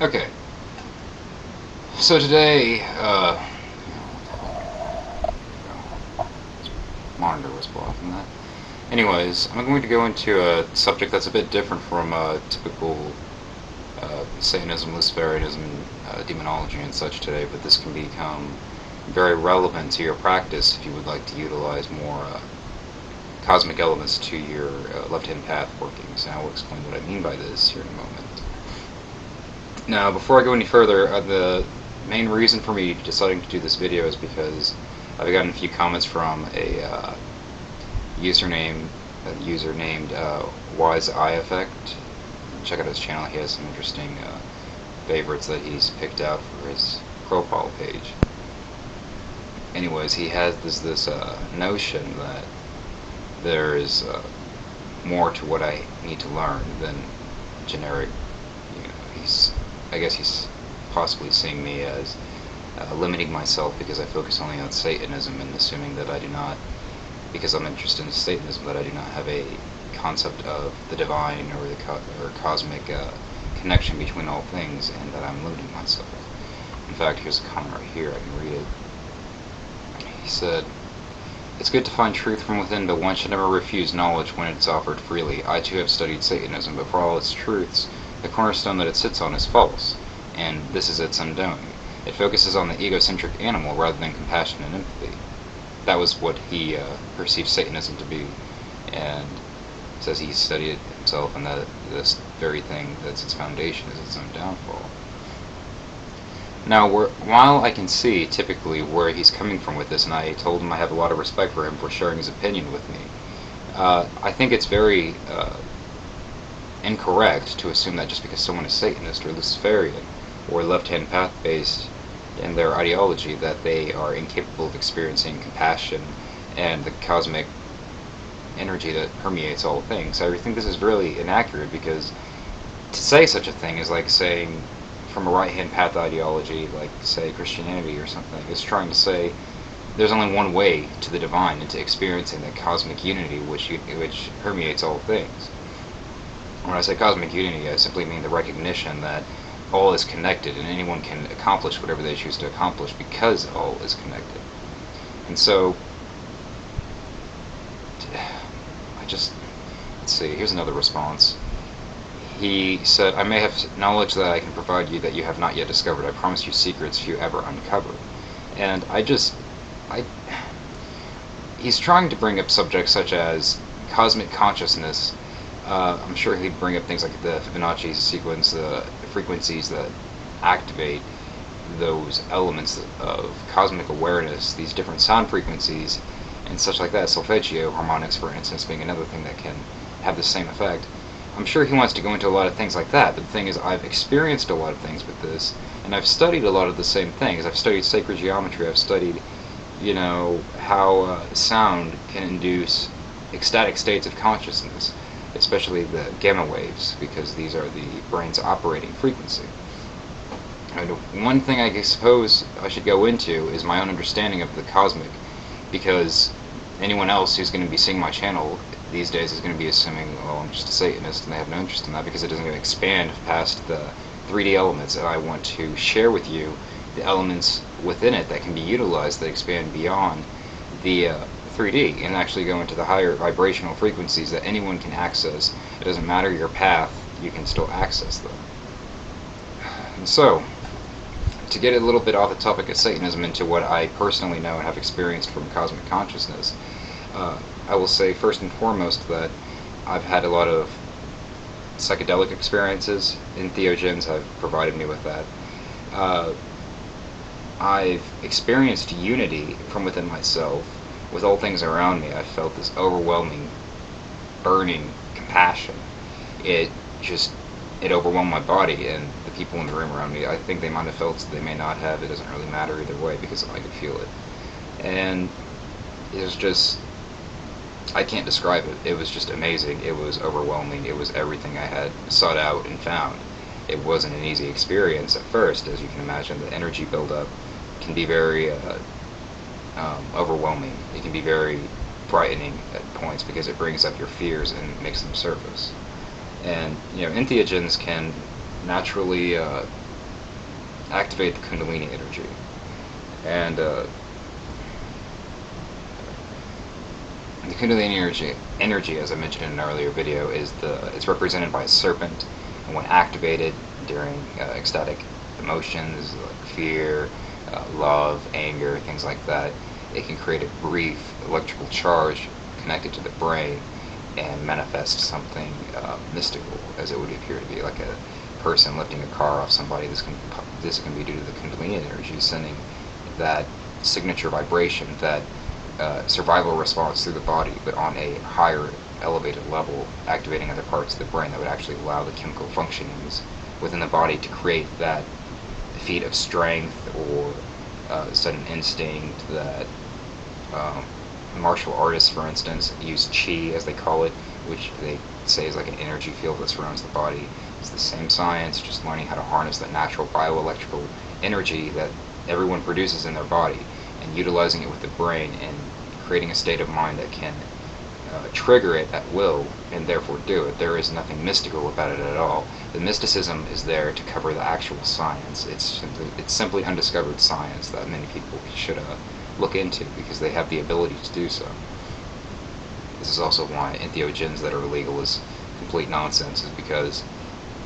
Okay, so today, monitor was blocking that. Anyways, I'm going to go into a subject that's a bit different from typical Satanism, Luciferianism, demonology, and such today, but this can become very relevant to your practice if you would like to utilize more cosmic elements to your left-hand path workings. And I will explain what I mean by this here in a moment. Now, before I go any further, the main reason for me deciding to do this video is because I've gotten a few comments from a user named Wise Eye Effect. Check out his channel. He has some interesting favorites that he's picked out for his profile page. Anyways, he has this notion that there is more to what I need to learn than generic. I guess he's possibly seeing me as limiting myself because I focus only on Satanism, and assuming that I do not, because I'm interested in Satanism, that I do not have a concept of the divine or the cosmic connection between all things, and that I'm limiting myself. In fact, here's a comment right here. I can read it. He said, "It's good to find truth from within, but one should never refuse knowledge when it's offered freely. I too have studied Satanism, but for all its truths, the cornerstone that it sits on is false, and this is its undoing. It focuses on the egocentric animal rather than compassion and empathy." That was what he perceived Satanism to be, and says he studied it himself, and that this very thing that's its foundation is its own downfall. Now, while I can see typically where he's coming from with this, and I told him I have a lot of respect for him for sharing his opinion with me, I think it's very incorrect to assume that just because someone is Satanist or Luciferian or left-hand path-based in their ideology that they are incapable of experiencing compassion and the cosmic energy that permeates all things. I think this is really inaccurate, because to say such a thing is like saying, from a right-hand path ideology, like say Christianity or something, is trying to say there's only one way to the divine and to experiencing that cosmic unity which permeates all things. When I say cosmic unity, I simply mean the recognition that all is connected and anyone can accomplish whatever they choose to accomplish because all is connected. And so, let's see, here's another response. He said, "I may have knowledge that I can provide you that you have not yet discovered. I promise you secrets few ever uncover." And he's trying to bring up subjects such as cosmic consciousness. I'm sure he'd bring up things like the Fibonacci sequence, the frequencies that activate those elements of cosmic awareness, these different sound frequencies, and such like that. Solfeggio harmonics, for instance, being another thing that can have the same effect. I'm sure he wants to go into a lot of things like that, but the thing is, I've experienced a lot of things with this, and I've studied a lot of the same things. I've studied sacred geometry. I've studied, how sound can induce ecstatic states of consciousness, especially the gamma waves, because these are the brain's operating frequency. And one thing I suppose I should go into is my own understanding of the cosmic, because anyone else who's going to be seeing my channel these days is going to be assuming, well, I'm just a Satanist, and they have no interest in that because it doesn't going to expand past the 3D elements, and I want to share with you the elements within it that can be utilized that expand beyond the 3D and actually go into the higher vibrational frequencies that anyone can access. It doesn't matter your path, you can still access them. And so, to get a little bit off the topic of Satanism into what I personally know and have experienced from cosmic consciousness, I will say first and foremost that I've had a lot of psychedelic experiences. Entheogens have provided me with that. I've experienced unity from within myself with all things around me. I felt this overwhelming, burning compassion. It overwhelmed my body, and the people in the room around me, I think they might have felt it, they may not have. It doesn't really matter either way because I could feel it. And it was just, I can't describe it. It was just amazing. It was overwhelming. It was everything I had sought out and found. It wasn't an easy experience at first, as you can imagine. The energy buildup can be very overwhelming. It can be very frightening at points because it brings up your fears and makes them surface. And entheogens can naturally activate the Kundalini energy. And the Kundalini energy, as I mentioned in an earlier video, it's represented by a serpent, and when activated during ecstatic emotions like fear, love, anger, things like that, it can create a brief electrical charge connected to the brain and manifest something mystical, as it would appear to be, like a person lifting a car off somebody. This can be due to the Kundalini energy sending that signature vibration, that survival response through the body, but on a higher, elevated level, activating other parts of the brain that would actually allow the chemical functionings within the body to create that feat of strength or sudden instinct that martial artists, for instance, use chi, as they call it, which they say is like an energy field that surrounds the body. It's the same science, just learning how to harness that natural bioelectrical energy that everyone produces in their body and utilizing it with the brain and creating a state of mind that can trigger it at will and therefore do it. There is nothing mystical about it at all. The mysticism is there to cover the actual science. It's simply undiscovered science that many people should look into because they have the ability to do so. This is also why entheogens that are illegal is complete nonsense, is because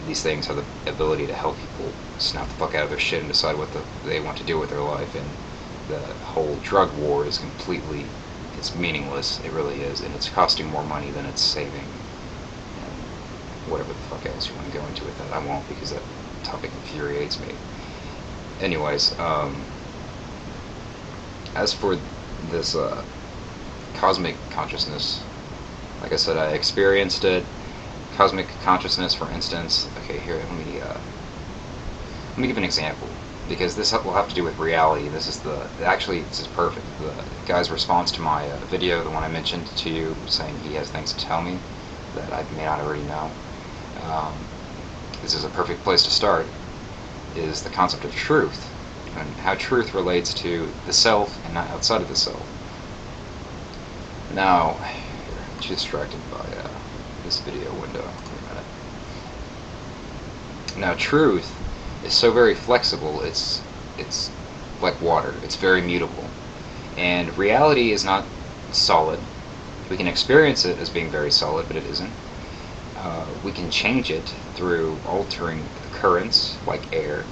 these things have the ability to help people snap the fuck out of their shit and decide what they want to do with their life, and the whole drug war is it's meaningless. It really is, and it's costing more money than it's saving, and whatever the fuck else you want to go into with that. I won't, because that topic infuriates me. Anyways, as for this cosmic consciousness, like I said, I experienced it. Cosmic consciousness, for instance. Okay, here, let me give an example, because this will have to do with reality. This is perfect. The guy's response to my video, the one I mentioned to you, saying he has things to tell me that I may not already know. This is a perfect place to start, is the concept of truth, and how truth relates to the self and not outside of the self. Now, I'm too distracted by this video window. Wait a minute. Now, truth is so very flexible. It's like water. It's very mutable, and reality is not solid. We can experience it as being very solid, but it isn't. We can change it through altering the currents, like air,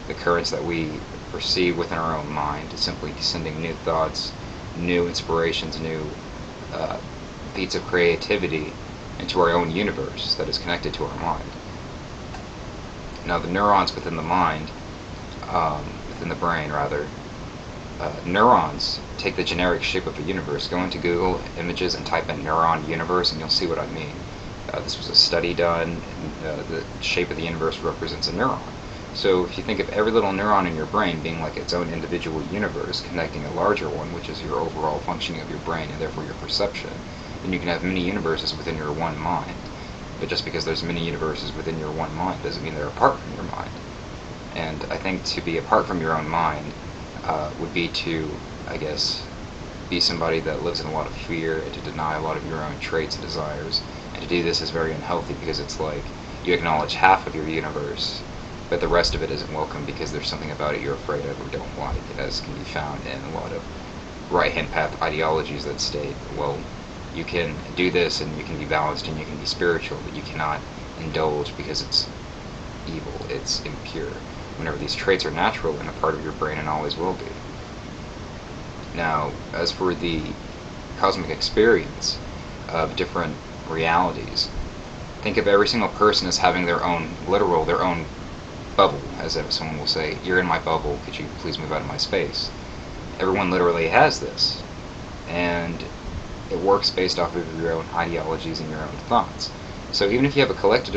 the currents that we perceive within our own mind, simply sending new thoughts, new inspirations, new beats of creativity into our own universe that is connected to our mind. Now, the neurons within the mind, within the brain rather, neurons take the generic shape of the universe. Go into Google Images and type in neuron universe and you'll see what I mean. This was a study done, and the shape of the universe represents a neuron. So if you think of every little neuron in your brain being like its own individual universe connecting a larger one, which is your overall functioning of your brain and therefore your perception, then you can have many universes within your one mind. But just because there's many universes within your one mind doesn't mean they're apart from your mind. And I think to be apart from your own mind would be to, I guess, be somebody that lives in a lot of fear and to deny a lot of your own traits and desires. And to do this is very unhealthy, because it's like you acknowledge half of your universe, but the rest of it isn't welcome because there's something about it you're afraid of or don't like, as can be found in a lot of right-hand path ideologies that state, well, you can do this and you can be balanced and you can be spiritual, but you cannot indulge because it's evil, it's impure, whenever these traits are natural and a part of your brain and always will be. Now, as for the cosmic experience of different realities, think of every single person as having their own bubble, as if someone will say, "You're in my bubble, could you please move out of my space?" Everyone literally has this, and it works based off of your own ideologies and your own thoughts. So even if you have a collective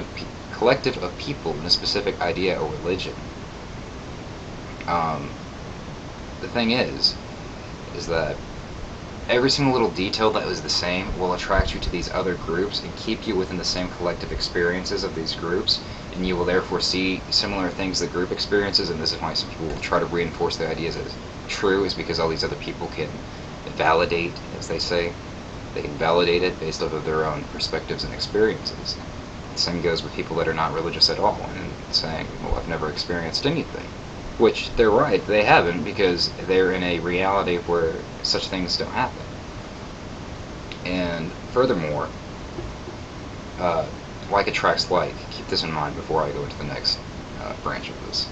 of people in a specific idea or religion, the thing is that every single little detail that is the same will attract you to these other groups and keep you within the same collective experiences of these groups, and you will therefore see similar things the group experiences. And this is why some people will try to reinforce their ideas as true, is because all these other people can validate, as they say, they can validate it based off of their own perspectives and experiences. The same goes with people that are not religious at all and saying, well, I've never experienced anything. Which they're right, they haven't, because they're in a reality where such things don't happen. And furthermore, like attracts like. Keep this in mind before I go into the next branch of this.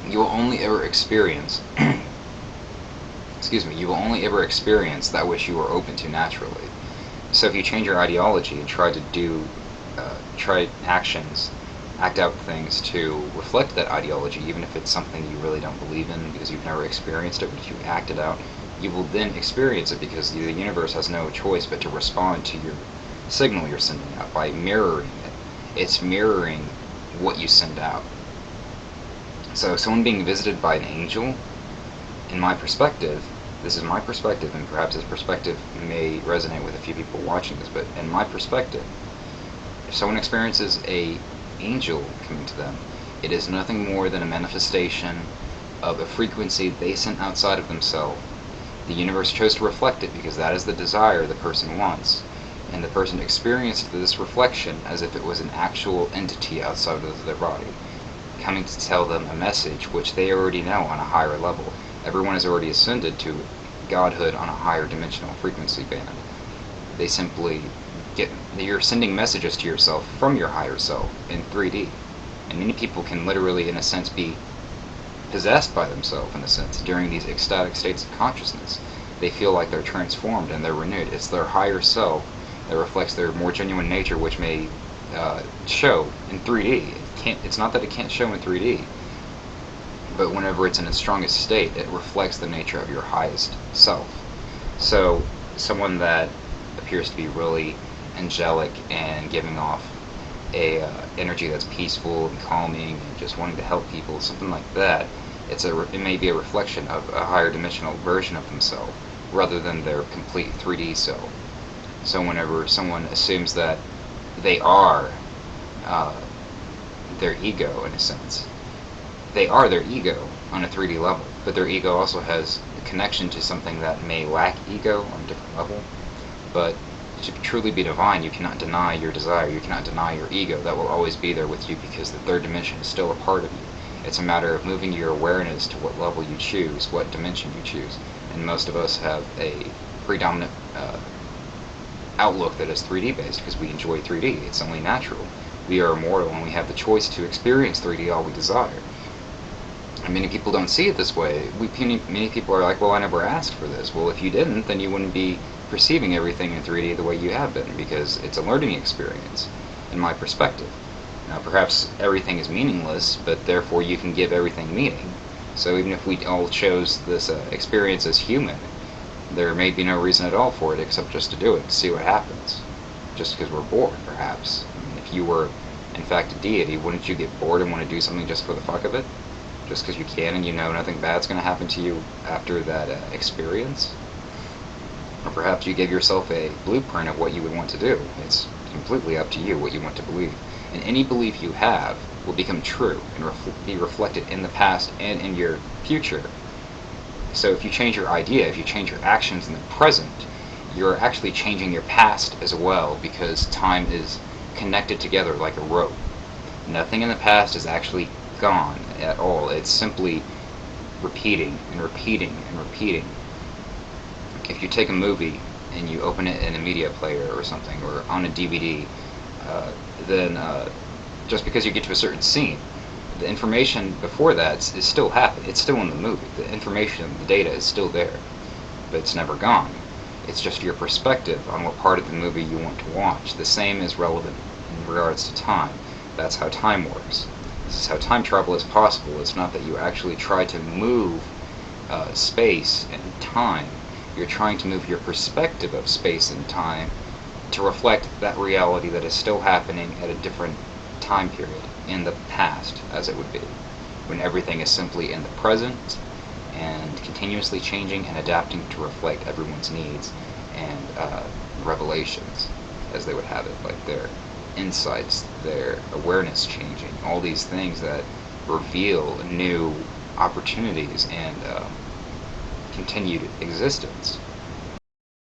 You will only ever experience excuse me, you will only ever experience that which you are open to naturally. So if you change your ideology and try to try act out things to reflect that ideology, even if it's something you really don't believe in because you've never experienced it, but you act it out, you will then experience it, because the universe has no choice but to respond to your signal you're sending out by mirroring it. It's mirroring what you send out. So someone being visited by an angel, in my perspective, this is my perspective, and perhaps this perspective may resonate with a few people watching this, but in my perspective, if someone experiences a angel coming to them, it is nothing more than a manifestation of a frequency they sent outside of themselves. The universe chose to reflect it because that is the desire the person wants, and the person experienced this reflection as if it was an actual entity outside of their body, coming to tell them a message which they already know on a higher level. Everyone has already ascended to godhood on a higher dimensional frequency band. They simply you're sending messages to yourself from your higher self in 3D. And many people can literally, in a sense, be possessed by themselves, in a sense, during these ecstatic states of consciousness. They feel like they're transformed and they're renewed. It's their higher self that reflects their more genuine nature, which may show in 3D. It's not that it can't show in 3D, but whenever it's in its strongest state, it reflects the nature of your highest self. So someone that appears to be really angelic and giving off a energy that's peaceful and calming and just wanting to help people, something like that, it may be a reflection of a higher dimensional version of themselves rather than their complete 3D self. So whenever someone assumes that they are their ego, in a sense, they are their ego on a 3D level, but their ego also has a connection to something that may lack ego on a different level. But to truly be divine, you cannot deny your desire, you cannot deny your ego. That will always be there with you, because the third dimension is still a part of you. It's a matter of moving your awareness to what level you choose, what dimension you choose. And most of us have a predominant outlook that is 3D based, because we enjoy 3D. It's only natural. We are immortal and we have the choice to experience 3D all we desire. And many people don't see it this way. Many people are like, well, I never asked for this. Well, if you didn't, then you wouldn't be perceiving everything in 3D the way you have been, because it's a learning experience, in my perspective. Now, perhaps everything is meaningless, but therefore you can give everything meaning. So even if we all chose this experience as human, there may be no reason at all for it except just to do it, to see what happens. Just because we're bored, perhaps. I mean, if you were, in fact, a deity, wouldn't you get bored and want to do something just for the fuck of it? Just because you can and you know nothing bad's going to happen to you after that experience? Or perhaps you gave yourself a blueprint of what you would want to do. It's completely up to you what you want to believe. And any belief you have will become true and be reflected in the past and in your future. So if you change your idea, if you change your actions in the present, you're actually changing your past as well, because time is connected together like a rope. Nothing in the past is actually gone at all. It's simply repeating and repeating and repeating. If you take a movie and you open it in a media player or something, or on a DVD, then just because you get to a certain scene, the information before that is still happening. It's still in the movie. The information, the data is still there, but it's never gone. It's just your perspective on what part of the movie you want to watch. The same is relevant in regards to time. That's how time works. This is how time travel is possible. It's not that you actually try to move space and time. You're trying to move your perspective of space and time to reflect that reality that is still happening at a different time period, in the past, as it would be, when everything is simply in the present and continuously changing and adapting to reflect everyone's needs and revelations, as they would have it, like their insights, their awareness changing, all these things that reveal new opportunities and continued existence.